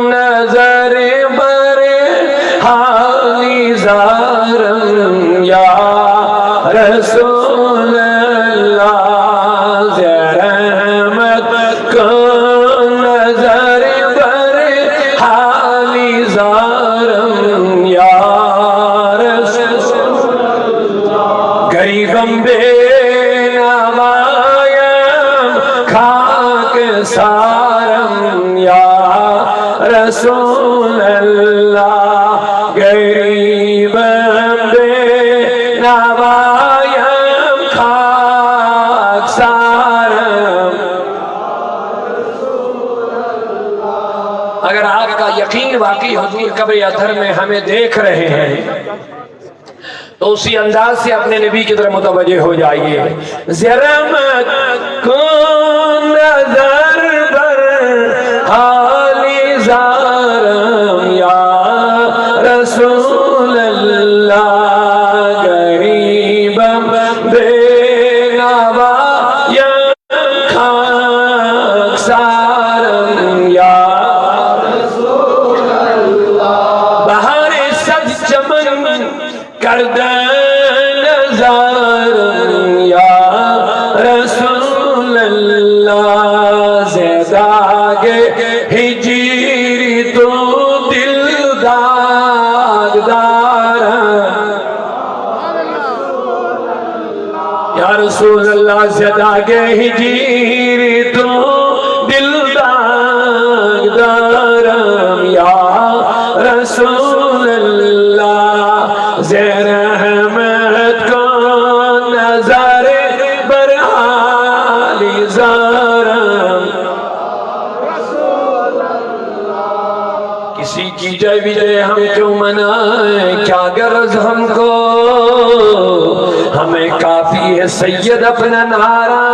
نظر بر حالی زارم یا رسول اللہ رحمت کن نظر بر حالی زارم یا رسول اللہ غریبم بے نوایم خاک سارم یا رسول اللہ غریب بے نوایم خاک سارم. اگر آپ کا یقین واقعی حضور قبر اطہر میں ہمیں دیکھ رہے ہیں تو اسی انداز سے اپنے نبی کی طرف متوجہ ہو جائیے. زرمت کن نظر بر حالی زارم یا رسول اللہ غریبم بے نوایم خاک سارم یا رسول اللہ بہار سج چمن کردن نظارم یا رسول اللہ زیداگ ہجیری تو دل داغ دارم یا رسول اللہ زیداگ ہجیری تو دل داغ دارم یا رسول اللہ زیر احمد کو نظر بر حالی زارم. کسی کی جے وجے ہم کیوں منائیں کیا غرض ہم کو ہمیں کافی ہے سید اپنا نعرہ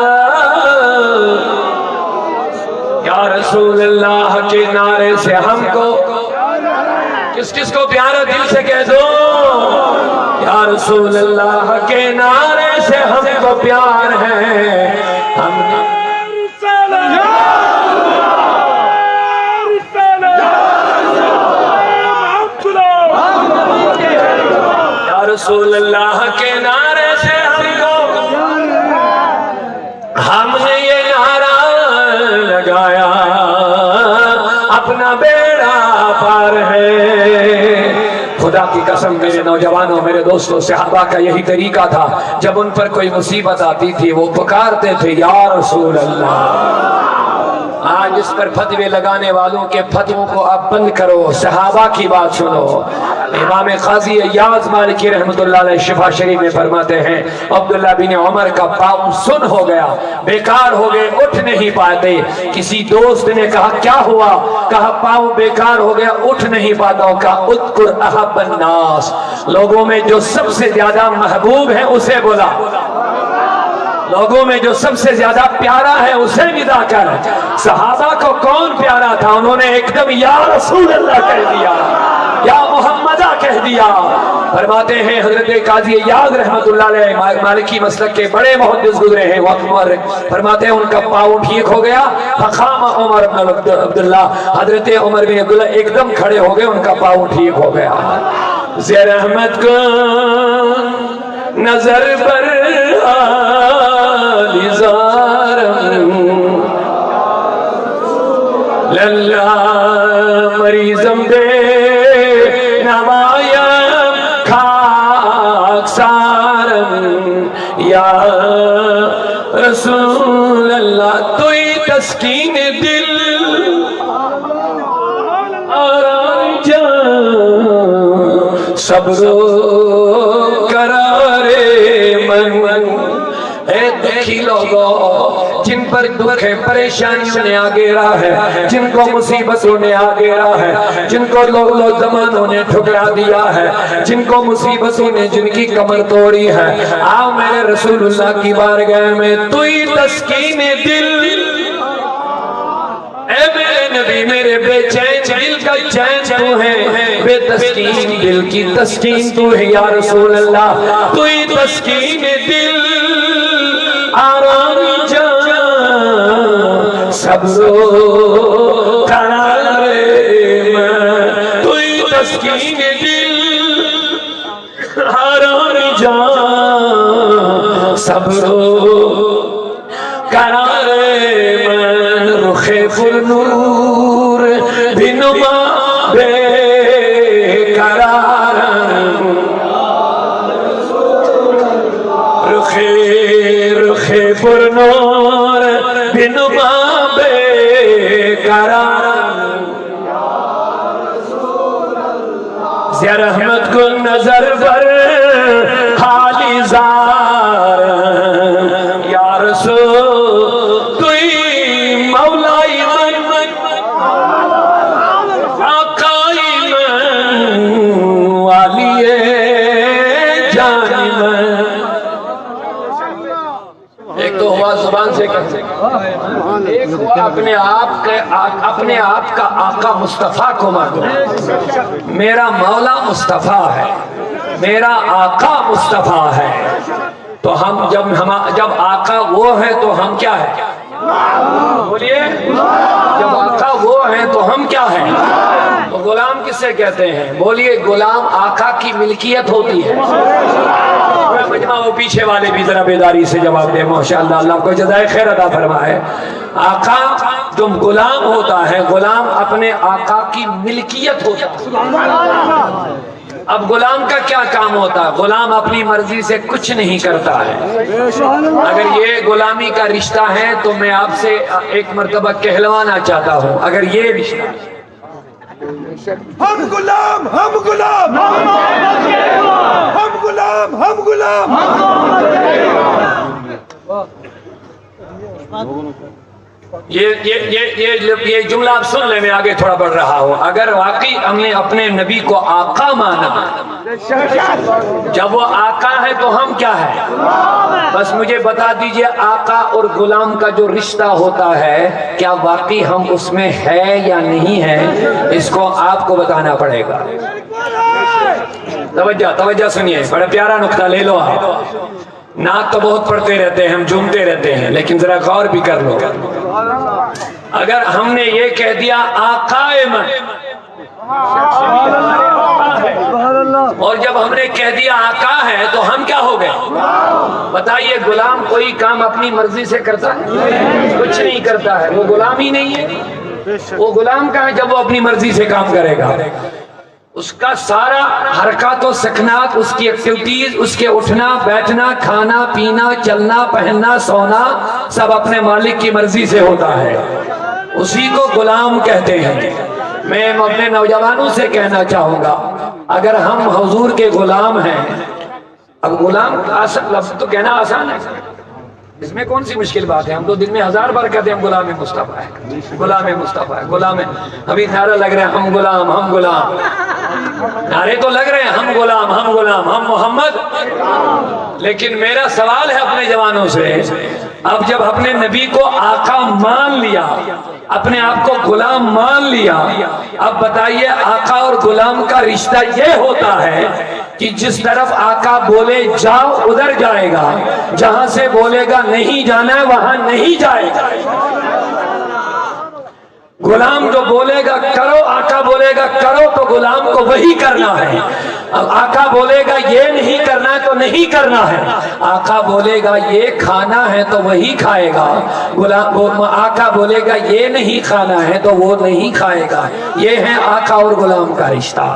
یا رسول اللہ کے نعرے سے ہم کو کس کس کو پیارا دل سے کہہ دو یا رسول اللہ کے نعرے سے ہم کو پیار ہے. ہم یا رسول اللہ کے نعرے سے ہم کو ہم نے یہ نعرہ لگایا اپنا بیڑا پار ہے. خدا کی قسم میرے نوجوانوں میرے دوستوں صحابہ کا یہی طریقہ تھا. جب ان پر کوئی مصیبت آتی تھی وہ پکارتے تھے یا رسول اللہ. آج اس پر فتوے لگانے والوں کے فتووں کو آپ بند کرو صحابہ کی بات سنو. امام قاضی ایاز مالکی رحمت اللہ علیہ شفا شریف میں فرماتے ہیں عبداللہ بن عمر کا پاؤں سن ہو گیا بیکار ہو گئے اٹھ نہیں پاتے. کسی دوست نے کہا کیا ہوا کہا پاؤں بیکار ہو گیا اٹھ نہیں پاتا ہوں. کہا اذکر احب الناس لوگوں میں جو سب سے زیادہ محبوب ہے اسے بولا لوگوں میں جو سب سے زیادہ پیارا ہے اسے ندا کر. صحابہ کو کون پیارا تھا انہوں نے ایک دم یا رسول اللہ کہہ دیا یا محمدہ کہہ دیا. فرماتے ہیں حضرت قاضی ایاز رحمت اللہ علیہ مالکی مسلک کے بڑے محدث گزرے ہیں فرماتے ہیں ان کا پاؤں ٹھیک ہو گیا. فقام عمر بن عبداللہ حضرت عمر بن عبداللہ ایک دم کھڑے ہو گئے ان کا پاؤں ٹھیک ہو گیا. زیر احمد کو نظر پر حالی زارم للہ مریضم بے نوایم خاک سارم یا رسول اللہ. توئی تسکین دل آرام جان صبر و قرار من. اے دیکھی لوگوں جن پر دکھ ہے پریشانیوں نے آگیرا ہے جن کو مصیبتوں نے آگیرا ہے جن کو لوگ زمانوں نے ٹھکرا دیا ہے جن کو مصیبتوں نے جن کی کمر توڑی ہے. آؤ میرے رسول اللہ کی بارگاہ میں توئی تسکین دل اے میرے نبی میرے بے چین دل کا چین تو ہے بے تسکین دل کی تسکین تو ہے یا رسول اللہ. توئی تسکین دل آرام جان صبرو قرار من توی تسکین دل آرام جان صبرو قرار من رخ پر نور بنما بے قرارم رخ پر نور بنما بے قرارم زیا رحمت کن نظر پر حالی زار یا رسول توی مولائی من آقائی من والی جانی من ایک تو ہوا زبان سے کہتے ایک ہوا اپنے آپ کا آقا مصطفیٰ کو معلوم میرا مولا مصطفیٰ ہے میرا آقا مصطفیٰ ہے تو ہم جب آقا وہ ہے تو ہم کیا ہے بولیے جب آقا وہ ہے تو ہم کیا ہیں تو غلام کس سے کہتے ہیں بولیے غلام آقا کی ملکیت ہوتی ہے مجمع وہ پیچھے والے بھی ذرا بیداری سے جواب دے ماشاءاللہ اللہ کو جزائے خیر عطا فرمائے آقا جو غلام ہوتا ہے غلام اپنے آقا کی ملکیت ہوتا ہے اب غلام کا کیا کام ہوتا ہے غلام اپنی مرضی سے کچھ نہیں کرتا ہے اگر یہ غلامی کا رشتہ ہے تو میں آپ سے ایک مرتبہ کہلوانا چاہتا ہوں اگر یہ رشتہ ہم غلام ہم غلام ہم غلام ہم غلام یہ جملہ آپ سن لیں میں آگے تھوڑا بڑھ رہا ہوں اگر واقعی ہم نے اپنے نبی کو آقا مانا جب وہ آقا ہے تو ہم کیا ہے بس مجھے بتا دیجئے آقا اور غلام کا جو رشتہ ہوتا ہے کیا واقعی ہم اس میں ہے یا نہیں ہے اس کو آپ کو بتانا پڑے گا توجہ سنیے بڑا پیارا نقطہ لے لو آپ نعت تو بہت پڑھتے رہتے ہیں ہم جھومتے رہتے ہیں لیکن ذرا غور بھی کر لو اگر ہم نے یہ کہہ دیا آقا من اور جب ہم نے کہہ دیا آقا ہے تو ہم کیا ہو گئے بتائیے غلام کوئی کام اپنی مرضی سے کرتا ہے کچھ نہیں کرتا ہے وہ غلام ہی نہیں ہے وہ غلام کا ہے جب وہ اپنی مرضی سے کام کرے گا اس کا سارا حرکات و سکنات اس کی ایکٹیویٹیز اس کے اٹھنا بیٹھنا کھانا پینا چلنا پہننا سونا سب اپنے مالک کی مرضی سے ہوتا ہے اسی کو غلام کہتے ہیں میں اپنے نوجوانوں سے کہنا چاہوں گا اگر ہم حضور کے غلام ہیں اب غلام لفظ تو کہنا آسان ہے اس میں کون سی مشکل بات ہے ہم تو دن میں 1000 بار کہتے ہیں ہم غلام مصطفیٰ ہے غلام مصطفیٰ ہے غلام ابھی نعرہ لگ رہے ہیں ہم غلام نعرے تو لگ رہے ہیں ہم غلام ہم محمد لیکن میرا سوال ہے اپنے جوانوں سے اب جب اپنے نبی کو آقا مان لیا اپنے آپ کو غلام مان لیا اب بتائیے آقا اور غلام کا رشتہ یہ ہوتا ہے کہ جس طرف آقا بولے جاؤ ادھر جائے گا جہاں سے بولے گا نہیں جانا ہے وہاں نہیں جائے گا غلام جو بولے گا کرو آقا بولے گا کرو تو غلام کو وہی کرنا ہے اب آقا بولے گا یہ نہیں کرنا ہے تو نہیں کرنا ہے آقا بولے گا یہ کھانا ہے تو وہی کھائے گا آقا بولے گا یہ نہیں کھانا ہے تو وہ نہیں کھائے گا یہ ہے آقا اور غلام کا رشتہ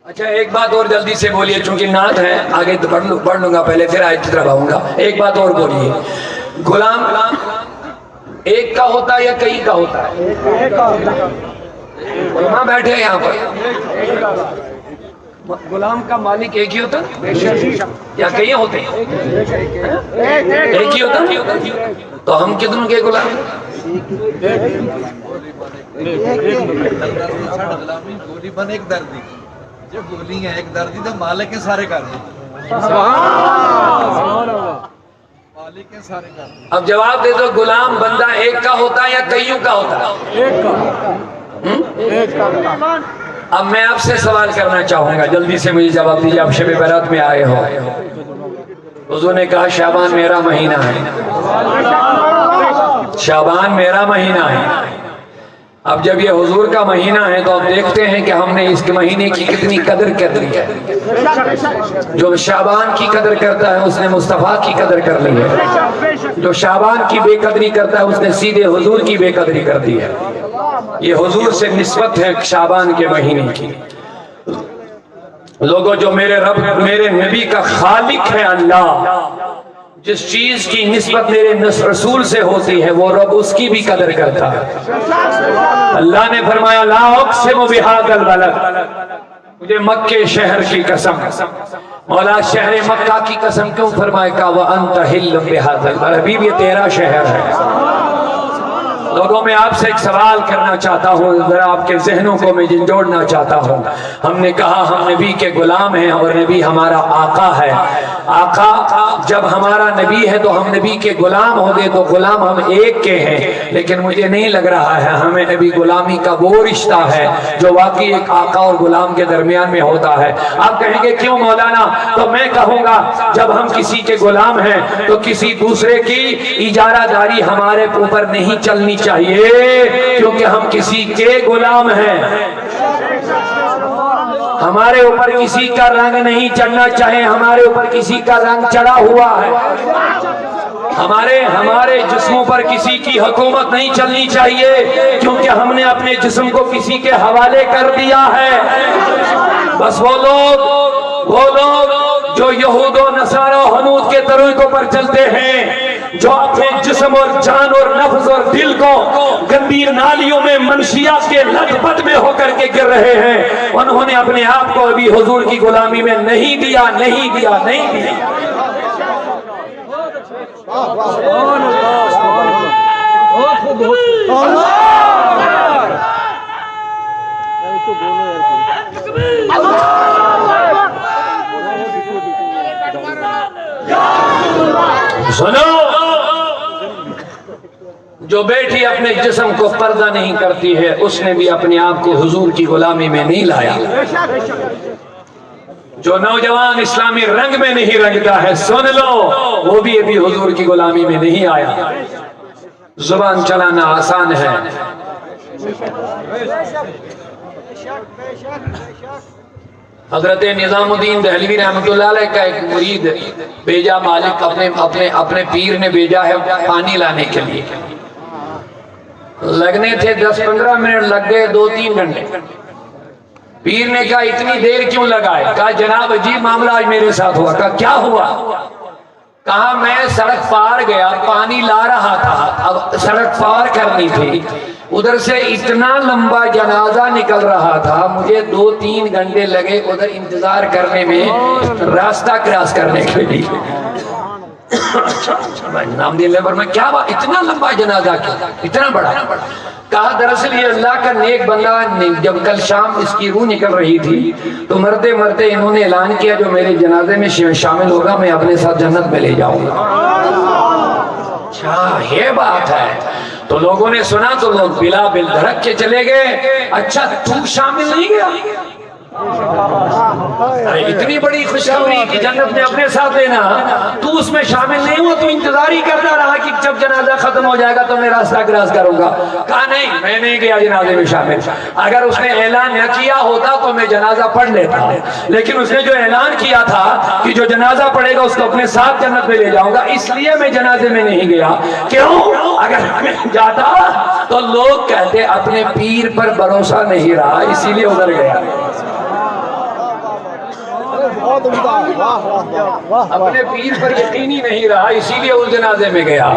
اچھا ایک بات اور جلدی سے بولیے چونکہ نعت ہے آگے بڑھ لوں گا پہلے پھر آیت کی طرف آؤں گا ایک بات اور بولیے غلام ایک کا ہوتا ہے یا کئی کا ہوتا ہے علماء بیٹھے ہیں یہاں پر غلام کا مالک ایک ہی ہوتا یا کئی ہوتے ہیں ایک ہی ہوتا تو ہم کتنوں کے غلام گولی بن ایک دردی جو گولی ہے ایک دردی تو مالک ہے سارے کر اب جواب دے دو غلام بندہ ایک کا ہوتا ہے یا کئیوں کا ہوتا ہے اب میں آپ سے سوال کرنا چاہوں گا جلدی سے مجھے جواب دیجیے آپ شب برات میں آئے ہو حضور نے کہا شعبان میرا مہینہ ہے شعبان میرا مہینہ ہے۔ اب جب یہ حضور کا مہینہ ہے تو اب دیکھتے ہیں کہ ہم نے اس کے مہینے کی کتنی قدر کر لی ہے۔ جو شعبان کی قدر کرتا ہے اس نے مصطفیٰ کی قدر کر لی ہے، جو شعبان کی بے قدری کرتا ہے اس نے سیدھے حضور کی بے قدری کر دی ہے۔ یہ حضور سے نسبت ہے شعبان کے مہینے کی۔ لوگوں، جو میرے رب میرے نبی کا خالق ہے اللہ، جس چیز کی نسبت میرے رسول سے ہوتی ہے وہ رب اس کی بھی قدر کرتا ہے۔ اللہ نے فرمایا لا اقسم بہذا البلد، مجھے مکے شہر کی قسم۔ مولا شہر مکہ کی قسم کیوں فرمائے کہا وانت حل بہذا البلد، حبیب یہ تیرا شہر ہے۔ لوگوں، میں آپ سے ایک سوال کرنا چاہتا ہوں، ذرا آپ کے ذہنوں کو میں جھنجھوڑنا چاہتا ہوں۔ ہم نے کہا ہم نبی کے غلام ہیں اور نبی ہمارا آقا ہے۔ آقا جب ہمارا نبی ہے تو ہم نبی کے غلام ہو گئے، تو غلام ہم ایک کے ہیں، لیکن مجھے نہیں لگ رہا ہے ہمیں نبی غلامی کا وہ رشتہ ہے جو واقعی ایک آقا اور غلام کے درمیان میں ہوتا ہے۔ آپ کہیں گے کیوں مولانا؟ تو میں کہوں گا جب ہم کسی کے غلام ہیں تو کسی دوسرے کی اجارہ داری ہمارے اوپر نہیں چلنی چاہیے، کیونکہ ہم کسی کے غلام ہیں۔ ہمارے اوپر کسی کا رنگ نہیں چڑھنا چاہیے، ہمارے اوپر کسی کا رنگ چڑھا ہوا ہے۔ ہمارے جسموں پر کسی کی حکومت نہیں چلنی چاہیے، کیونکہ ہم نے اپنے جسم کو کسی کے حوالے کر دیا ہے۔ بس وہ لوگ جو یہود و نصارہ و حنود کے طریقوں پر چلتے ہیں، جو اپنے جسم اور جان اور نفس اور دل کو گندی نالیوں میں منشیات کے لت پت میں ہو کر کے گر رہے ہیں، انہوں نے اپنے آپ کو ابھی حضور کی غلامی میں نہیں دیا۔ سنو، جو بیٹی اپنے جسم کو پردہ نہیں کرتی ہے اس نے بھی اپنے آپ کو حضور کی غلامی میں نہیں لایا۔ جو نوجوان اسلامی رنگ میں نہیں رنگتا ہے، سن لو، وہ بھی ابھی حضور کی غلامی میں نہیں آیا۔ زبان چلانا آسان ہے، حضرت نظام الدین دہلوی رحمۃ اللہ علیہ کا ایک مرید بیجا مالک اپنے پیر نے بھیجا ہے پانی لانے کے لیے۔ لگنے تھے 10-15 منٹ، لگ گئے 2-3 گھنٹے۔ پیر نے کہا اتنی دیر کیوں لگائے؟ کہا جناب عجیب معاملہ آج میرے ساتھ ہوا۔ کہا کیا ہوا؟ کہا میں سڑک پار گیا، پانی لا رہا تھا، اب سڑک پار کرنی تھی، ادھر سے اتنا لمبا جنازہ نکل رہا تھا، مجھے 2-3 گھنٹے لگے ادھر انتظار کرنے میں، راستہ کراس کرنے کے لیے۔ نام دل پر میں کیا بات، اتنا لمبا جنازہ کیا، اتنا بڑا؟ کہا دراصل یہ اللہ کا نیک بندہ، جب کل شام اس کی روح نکل رہی تھی تو مرتے مرتے انہوں نے اعلان کیا جو میرے جنازے میں شامل ہوگا میں اپنے ساتھ جنت میں لے جاؤں گا۔ اچھا یہ بات ہے، تو لوگوں نے سنا تو لوگ بلا بل دھڑک کے چلے گئے۔ اچھا تو شامل نہیں گیا؟ اتنی بڑی خوشخبری کی جنت میں اپنے ساتھ لینا، تو اس میں شامل نہیں ہوا، تو انتظار ہی کرتا رہا کہ جب جنازہ ختم ہو جائے گا تو میں راستہ کراس کروں گا۔ کہا نہیں، میں نہیں گیا جنازے میں شامل۔ اگر اس نے اعلان نہ کیا ہوتا تو میں جنازہ پڑھ لیتا، لیکن اس نے جو اعلان کیا تھا کہ جو جنازہ پڑھے گا اس کو اپنے ساتھ جنت میں لے جاؤں گا، اس لیے میں جنازے میں نہیں گیا۔ کیوں؟ اگر میں جاتا تو لوگ کہتے اپنے پیر پر بھروسہ نہیں رہا اسی لیے ادھر گیا، اپنے پیر پر یقینی نہیں رہا اسی لیے اس جنازے میں گیا۔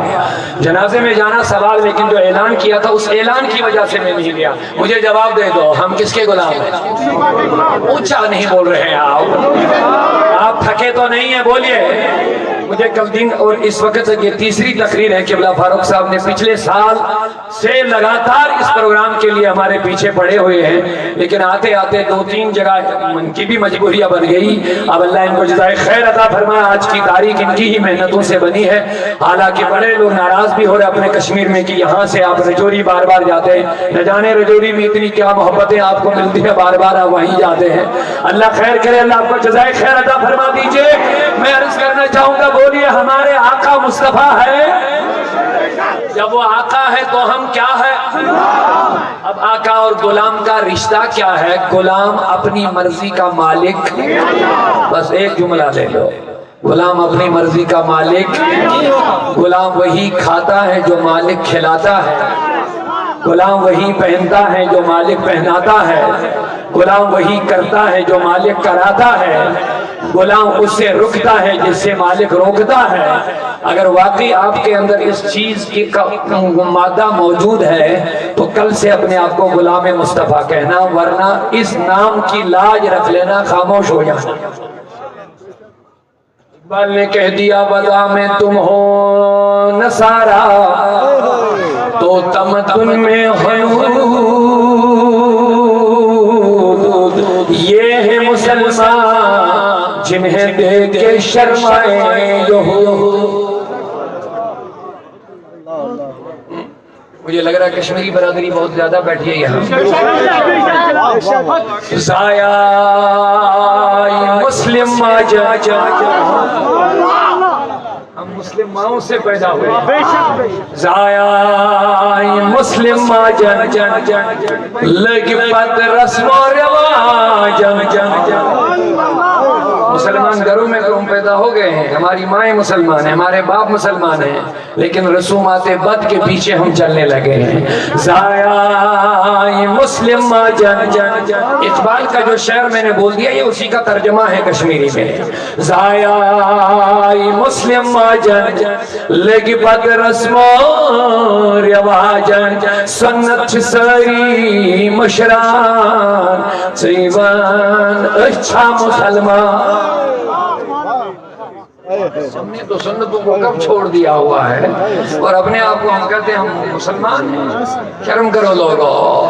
جنازے میں جانا سوال، لیکن جو اعلان کیا تھا اس اعلان کی وجہ سے میں نہیں گیا۔ مجھے جواب دے دو، ہم کس کے غلام ہیں؟ اونچا نہیں بول رہے ہیں آپ تھکے تو نہیں ہیں؟ بولیے۔ مجھے کل دن اور اس وقت یہ تیسری تقریر ہے کہ قبلہ فاروق صاحب نے پچھلے سال سے لگاتار اس پروگرام کے لیے ہمارے پیچھے پڑے ہوئے ہیں، لیکن آتے آتے 2-3 جگہ ان کی بھی مجبوریاں بن گئی۔ اب اللہ ان کو جزائے خیر عطا فرمائے، آج کی تاریخ ان کی ہی محنتوں سے بنی ہے۔ حالانکہ بڑے لوگ ناراض بھی ہو رہے اپنے کشمیر میں کہ یہاں سے آپ رجوری بار بار جاتے ہیں، نہ جانے رجوری میں اتنی کیا محبتیں آپ کو ملتی ہے، بار بار آپ وہیں جاتے ہیں۔ اللہ خیر کرے، اللہ آپ کو جزائے خیر عطا فرما دیجئے۔ میں عرض کرنا چاہوں گا، بولیے ہمارے آقا مصطفیٰ ہے۔ جب وہ آقا ہے تو ہم کیا ہے؟ اب آقا اور غلام کا رشتہ کیا ہے؟ غلام اپنی مرضی کا مالک، بس ایک جملہ لے لو، غلام اپنی مرضی کا مالک، غلام وہی کھاتا ہے جو مالک کھلاتا ہے، غلام وہی پہنتا ہے جو مالک پہناتا ہے، غلام وہی کرتا ہے جو مالک کراتا ہے، غلام اس سے رکتا ہے جس سے مالک روکتا ہے۔ اگر واقعی آپ کے اندر اس چیز کی مادہ موجود ہے تو کل سے اپنے آپ کو غلام مصطفیٰ کہنا، ورنہ اس نام کی لاج رکھ لینا، خاموش ہو جانا۔ اقبال نے کہہ دیا بدا میں تم ہو نصارا تو تمدن میں ہنود، یہ ہے مسلمان جنہیں دیکھ کے شرمائے یہود۔ مجھے لگ رہا ہے کشمیری برادری بہت زیادہ بیٹھی ہے یہاں۔ زایا مسلم ہم مسلم ماؤں سے پیدا ہوئے، زایا مسلم لگ پت رسم و رواج، مسلمان گھروں میں تو ہم پیدا ہو گئے ہیں، ہماری مائیں مسلمان ہیں، ہمارے باپ مسلمان ہیں، لیکن رسومات بد کے پیچھے ہم چلنے لگے ہیں۔ زایا مسلم اقبال کا جو شعر میں نے بول دیا یہ اسی کا ترجمہ ہے کشمیری میں۔ زایا مسلم لگ پت رسم و رواج، سنت سری مشران سیوان اچھا مسلمان۔ ہم نے تو سنتوں کو کب چھوڑ دیا ہوا ہے اور اپنے آپ کو ہم کہتے ہیں ہم مسلمان ہیں۔ شرم کرو لوگو۔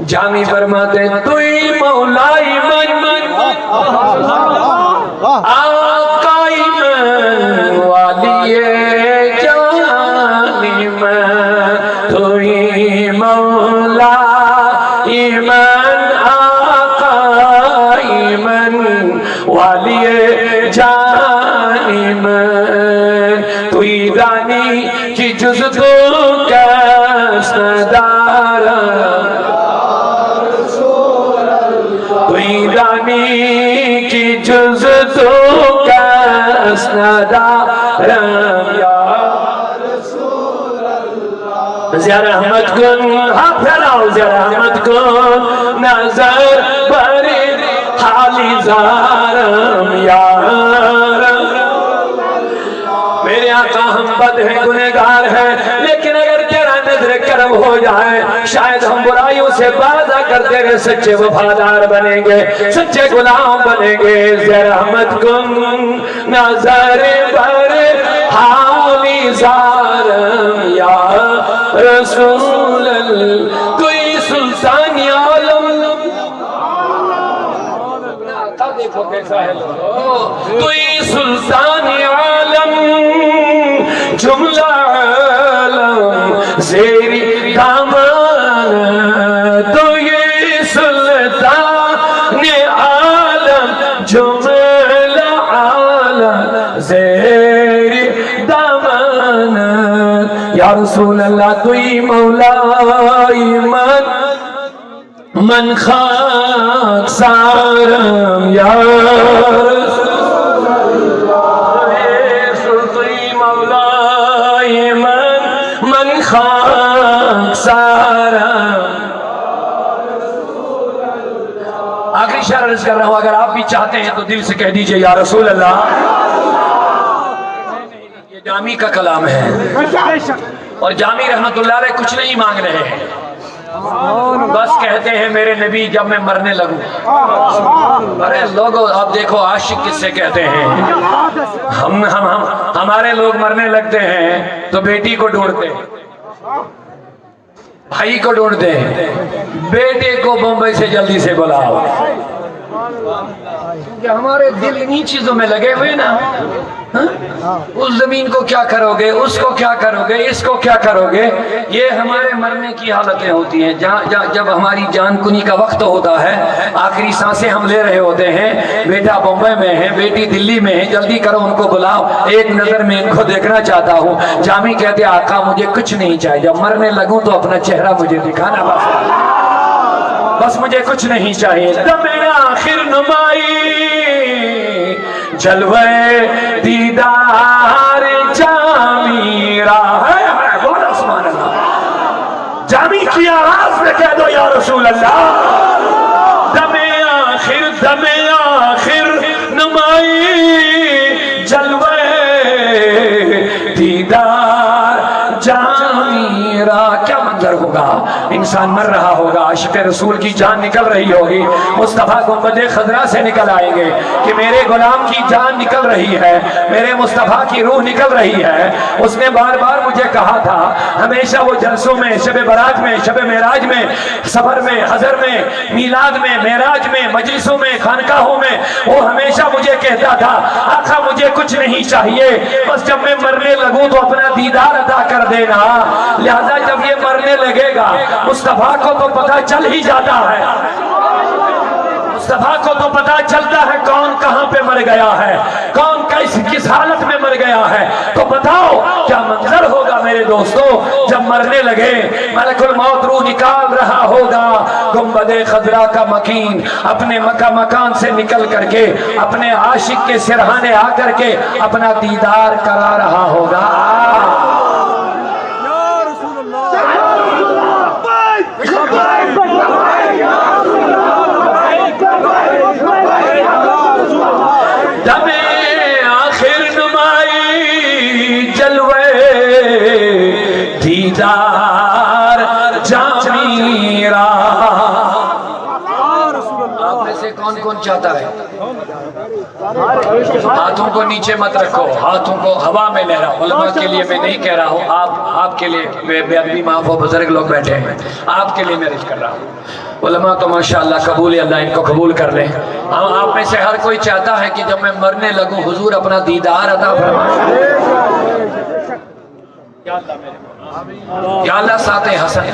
جامی فرماتے توئی مولائی من آقائی من والی جانی من، توئی مولائی من آقائی من والی جانی من، توئی دانی کی جز تو کس ندارا، توئی دانی کی جز تو کس ندارا، زیادہ رحمت کن، ہاں پھیلاؤ زیادہ رحمت کن، نظر بری حالی زارم یا رب۔ میرے آقا ہم بد ہیں گنہگار ہیں، لیکن اگر تیرا نظر کرم ہو جائے شاید ہم برائیوں سے باز آ کر تیرے سچے وفادار بنیں گے، سچے غلام بنیں گے۔ زیادہ رحمت کن نظر بری حالی زارم یا رسول اللہ، کوئی سلطانی عالم دیکھو کیسا ہے، کوئی سلطانی عالم جملہ عالم زیری دامان، تو یہ سلطان عالم جملہ عالم زیری دامان، یا رسول اللہ توئی مولائی من خاک سارم، یا رسول اللہ توئی مولائی من خاک سارم۔ آخری شعر عرض کر رہا ہوں، اگر آپ بھی چاہتے ہیں تو دل سے کہہ دیجئے یا رسول اللہ۔ یہ جامی کا کلام ہے اور جامی رحمت اللہ علیہ کچھ نہیں مانگ رہے ہیں، بس کہتے ہیں میرے نبی جب میں مرنے لگوں۔ ارے لوگوں آپ دیکھو عاشق کس سے کہتے ہیں، ہمارے لوگ مرنے لگتے ہیں تو بیٹی کو ڈھونڈتے ہیں، بھائی کو ڈھونڈتے ہیں، بیٹے کو بمبئی سے جلدی سے بلاؤ، کیونکہ ہمارے دل انہی چیزوں میں لگے ہوئے نا۔ اس زمین کو کیا کرو گے، اس کو کیا کرو گے، اس کو کیا کرو گے؟ یہ ہمارے مرنے کی حالتیں ہوتی ہیں۔ جب ہماری جان کنی کا وقت ہوتا ہے، آخری سانسیں ہم لے رہے ہوتے ہیں، بیٹا بمبئی میں ہے، بیٹی دلی میں ہے، جلدی کرو ان کو بلاؤ، ایک نظر میں ان کو دیکھنا چاہتا ہوں۔ جامی کہتے آقا مجھے کچھ نہیں چاہیے، جب مرنے لگوں تو اپنا چہرہ مجھے دکھانا بس مجھے کچھ نہیں چاہیے۔ دم آخر نمائی جلوے دیدار جامی راہ، بہت سبحان اللہ، جامی کی آواز میں کہہ دو یا رسول اللہ، دم آخر نمائی جلوے دیدار جامی راہ۔ کیا منظر ہوگا، انسان مر رہا ہوگا، عاشق رسول کی جان نکل رہی ہوگی، مصطفیٰ گنبد خضرا سے نکل آئیں گے کہ میرے غلام کی جان نکل رہی ہے، میرے مصطفیٰ کی روح نکل رہی ہے۔ اس نے بار بار مجھے کہا تھا، ہمیشہ وہ جلسوں میں، شب برات میں، شب معراج میں، سفر میں، حضر میں، میلاد میں، معراج میں، مجلسوں میں، خانقاہوں میں، وہ ہمیشہ مجھے کہتا تھا آقا مجھے کچھ نہیں چاہیے، بس جب میں مرنے لگوں تو اپنا دیدار عطا کر دینا۔ لہذا جب یہ مرنے لگے گا، مصطفیٰ کو تو پتہ چل ہی جاتا ہے، مصطفیٰ کو تو پتہ چلتا ہے کون کہاں پہ مر گیا ہے، کون کس حالت میں مر گیا ہے۔ تو بتاؤ کیا منظر ہوگا میرے دوستو جب مرنے لگے، ملک الموت روح نکال رہا ہوگا، گنبد خضرا کا مکین اپنے مکان سے نکل کر کے اپنے عاشق کے سرہانے آ کر کے اپنا دیدار کرا رہا ہوگا۔ دم آخر نمائی جلوے دیدار جامی راہ۔ آپ میں سے کون کون چاہتا ہے؟ ہاتھوں کو نیچے مت رکھو، ہاتھوں کو ہوا میں لہراؤ۔ علماء کے لیے میں نہیں کہہ رہا ہوں، آپ کے لیے بے ادبی معاف ہو، بزرگ لوگ بیٹھے ہیں، آپ کے لیے میں رض کر رہا ہوں۔ علماء تو ماشاءاللہ قبول ہے، اللہ ان کو قبول کر لیں۔ آپ میں سے ہر کوئی چاہتا ہے کہ جب میں مرنے لگوں حضور اپنا دیدار عطا فرمائے۔ یا اللہ ساتھ حسن،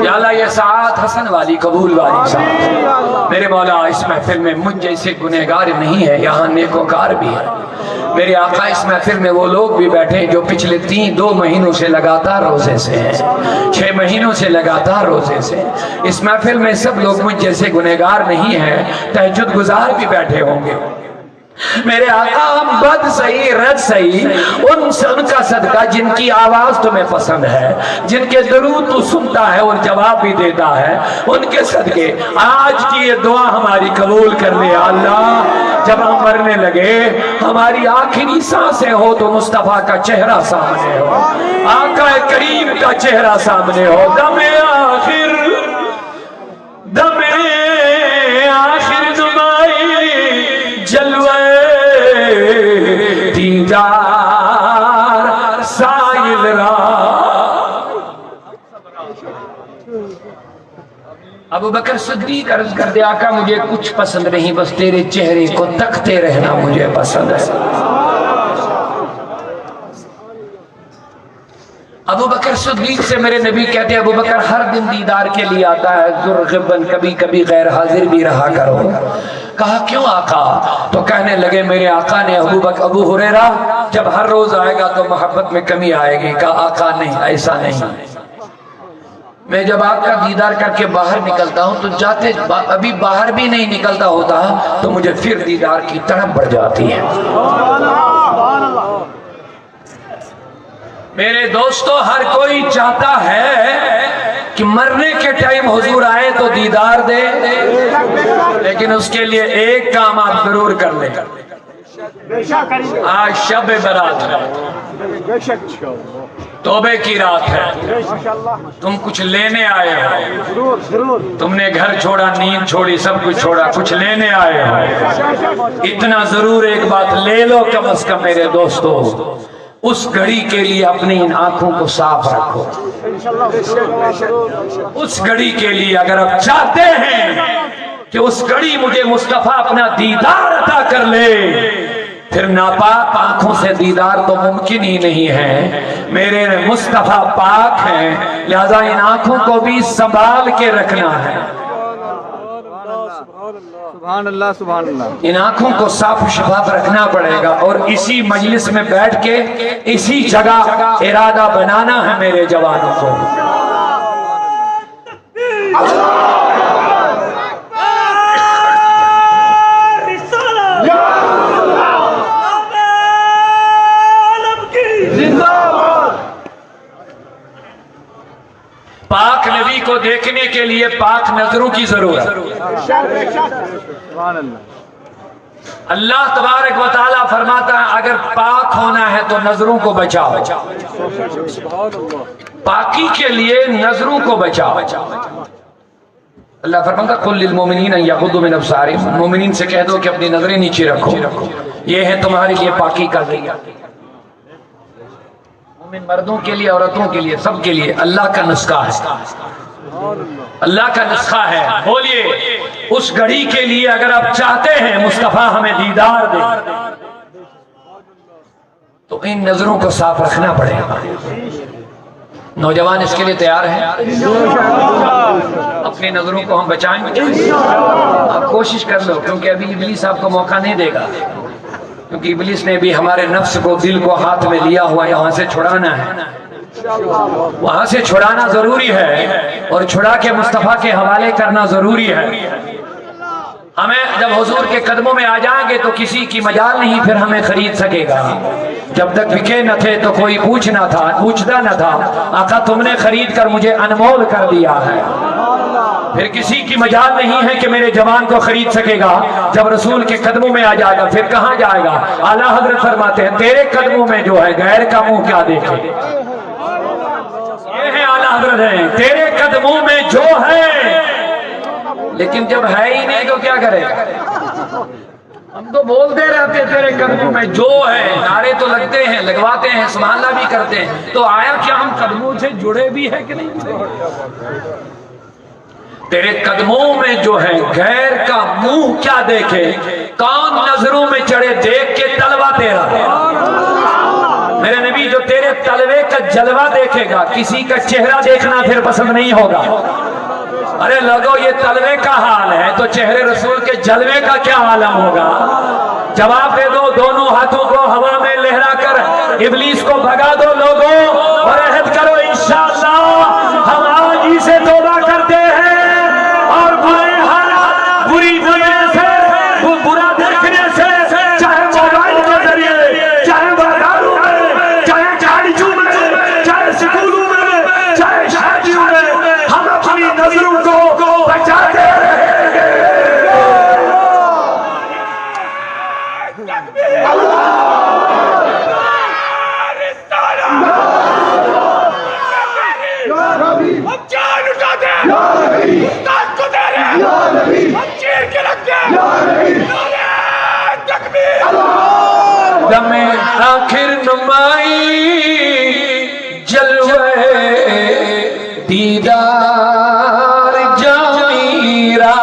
یا اللہ یہ ساعت حسن والی قبول والی ساعت۔ میرے مولا اس محفل میں مجھ جیسے گنہگار نہیں ہے، یہاں نیکوکار بھی ہے۔ میرے آقا اس محفل میں وہ لوگ بھی بیٹھے ہیں جو پچھلے 2 مہینوں سے لگاتار روزے سے ہیں، 6 مہینوں سے لگاتار روزے سے۔ اس محفل میں سب لوگ مجھ جیسے گنہگار نہیں ہیں، تہجد گزار بھی بیٹھے ہوں گے۔ میرے آقا ہم بد صحیح رد صحیح ان کا صدقہ جن کی آواز تمہیں پسند ہے، جن کے درود تو سنتا ہے اور جواب بھی دیتا ہے، ان کے صدقے آج کی یہ دعا ہماری قبول کر لے اللہ۔ جب ہم مرنے لگے ہماری آخری سانسیں ہو تو مصطفیٰ کا چہرہ سامنے ہو، آقا کریم کا چہرہ سامنے ہو۔ دم آخر نمائی جلوے دیدار سائل را۔ ابو بکر صدیق عرض کر دے آقا مجھے کچھ پسند نہیں، بس تیرے چہرے کو تکتے رہنا مجھے پسند ہے۔ ابو بکر صدیق سے میرے نبی کہتے ہیں ابو بکر ہر دن دیدار کے لیے آتا ہے، ذوالغبن کبھی کبھی غیر حاضر بھی رہا کرو۔ کہا کیوں آقا؟ تو کہنے لگے میرے آقا نے ابو ہریرہ جب ہر روز آئے گا تو محبت میں کمی آئے گی۔ کہا آقا نہیں، ایسا نہیں، میں جب آپ کا دیدار کر کے باہر نکلتا ہوں تو جاتے ابھی باہر بھی نہیں نکلتا ہوتا تو مجھے پھر دیدار کی تڑپ بڑھ جاتی ہے۔ میرے دوستو ہر کوئی چاہتا ہے کہ مرنے کے ٹائم حضور آئے تو دیدار دے، لیکن اس کے لیے ایک کام آپ ضرور کر لیں۔ آج شب برات ہے، توبے کی رات ہے، تم کچھ لینے آئے ہو، تم نے گھر چھوڑا، نیند چھوڑی، سب کچھ چھوڑا، کچھ لینے آئے ہو۔ اتنا ضرور ایک بات لے لو کم از کم میرے دوستو، اس گھڑی کے لیے اپنی ان آنکھوں کو صاف رکھو۔ اس گھڑی کے لیے اگر آپ چاہتے ہیں کہ اس گھڑی مجھے مصطفیٰ اپنا دیدار عطا کر لے، پھر ناپاک آنکھوں سے دیدار تو ممکن ہی نہیں ہے. میرے مصطفیٰ پاک ہیں، لہذا ان آنکھوں کو بھی سنبھال کے رکھنا ہے. سبحان اللہ سبحان اللہ. ان آنکھوں کو صاف و شفاف رکھنا پڑے گا، اور اسی مجلس میں بیٹھ کے اسی جگہ ارادہ بنانا ہے میرے جوانوں کو. پاک نبی کو دیکھنے کے لیے پاک نظروں کی ضرورت. سبحان اللہ. اللہ تبارک و تعالیٰ فرماتا ہے اگر پاک ہونا ہے تو نظروں کو بچاؤ. پاکی کے لیے نظروں کو بچاؤ. اللہ فرماتا ہے قل للمؤمنین یغضوا من ابصارہم، مومنین سے کہہ دو کہ اپنی نظریں نیچے رکھو، یہ ہے تمہارے لیے پاکی کا ذریعہ. مومن مردوں کے لیے، عورتوں کے لیے، سب کے لیے اللہ کا نسخہ ہے. اللہ کا نسخہ ہے. بولیے اس گھڑی کے لیے اگر آپ چاہتے ہیں مصطفیٰ ہمیں دیدار دے تو ان نظروں کو صاف رکھنا پڑے گا. نوجوان اس کے لیے تیار ہیں؟ اپنی نظروں کو ہم بچائیں. آپ کوشش کر لو، کیونکہ ابھی ابلیس آپ کو موقع نہیں دے گا، کیونکہ ابلیس نے بھی ہمارے نفس کو، دل کو ہاتھ میں لیا ہوا، یہاں سے چھڑانا ہے. وہاں سے چھڑانا ضروری ہے، اور چھڑا کے مصطفیٰ کے حوالے کرنا ضروری ہے. ہمیں جب حضور کے قدموں میں آ جائیں گے تو کسی کی مجال نہیں پھر ہمیں خرید سکے گا. جب تک بکے نہ تھے تو کوئی پوچھتا نہ تھا. آقا تم نے خرید کر مجھے انمول کر دیا ہے. پھر کسی کی مجال نہیں ہے کہ میرے جوان کو خرید سکے گا. جب رسول کے قدموں میں آ جائے گا پھر کہاں جائے گا؟ اعلیٰ حضرت فرماتے ہیں تیرے قدموں میں جو ہے غیر کا منہ کیا دیکھے. یہ ہے اعلیٰ حضرت ہیں، تیرے قدموں میں جو ہے، لیکن جب ہے ہی نہیں تو کیا کرے گا؟ ہم تو بولتے رہتے تیرے قدموں میں جو ہے، نعرے تو لگتے ہیں، لگواتے ہیں، سبحان اللہ بھی کرتے ہیں، تو آیا کیا ہم قدموں سے جڑے بھی ہیں کہ نہیں؟ تیرے قدموں میں جو ہے غیر کا منہ کیا دیکھے. کون نظروں میں چڑھے دیکھ کے تلوا تیرا. میرے نبی جو تیرے تلوے کا جلوہ دیکھے گا، کسی کا چہرہ دیکھنا پھر پسند نہیں ہوگا. ارے لوگو یہ تلوے کا حال ہے تو چہرے رسول کے جلوے کا کیا عالم ہوگا؟ جواب دے دو. دونوں ہاتھوں کو ہوا میں لہرا کر ابلیس کو بھگا دو لوگوں، اور عہد کرو انشاءاللہ ہم آج ہی سے توبہ کرتے ہیں، اور برے حالات، بری وجہ سے، برا دیکھنے سے، چاہے موبائل کے ذریعے، چاہے بازاروں میں، چاہے کالجوں میں، چاہے سکولوں میں، چاہے شادیوں میں، ہم اپنی نظروں کو بچاتے رہیں. دم آخر نمائی جلوے دیدار جامی را.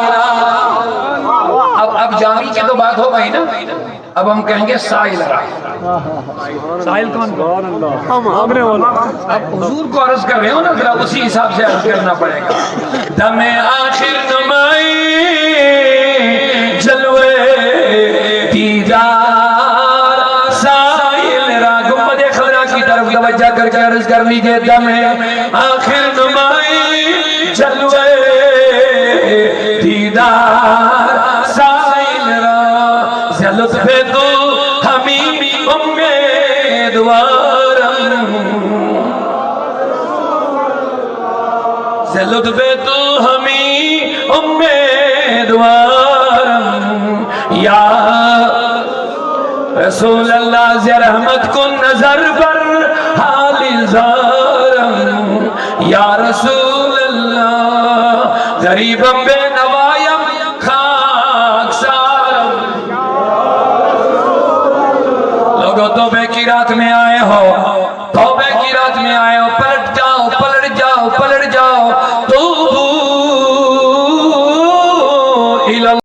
اب جامی کی تو بات ہو گئی نا، اب ہم کہیں گے سائل را. سائل کون؟ اب حضور کو عرض کر رہے ہو نا، ذرا اسی حساب سے عرض کرنا پڑے گا. دم آخر نمائی جلوے دیدار سائل را. گنبد خضرا کی طرف توجہ کر کے عرض کر لیجئے. دم آخر نمائی جلوے دیدار سائل را. سے لطف تو ہمیں امیدوارم، سے لطف تو ہمیں امیدوارم. یا رسول اللہ سے رحمت کو نظر پر حال زارم. یا رسول اللہ غریبم بے نوایم خاک سارم. لوگوں توبے کی رات میں آئے ہو،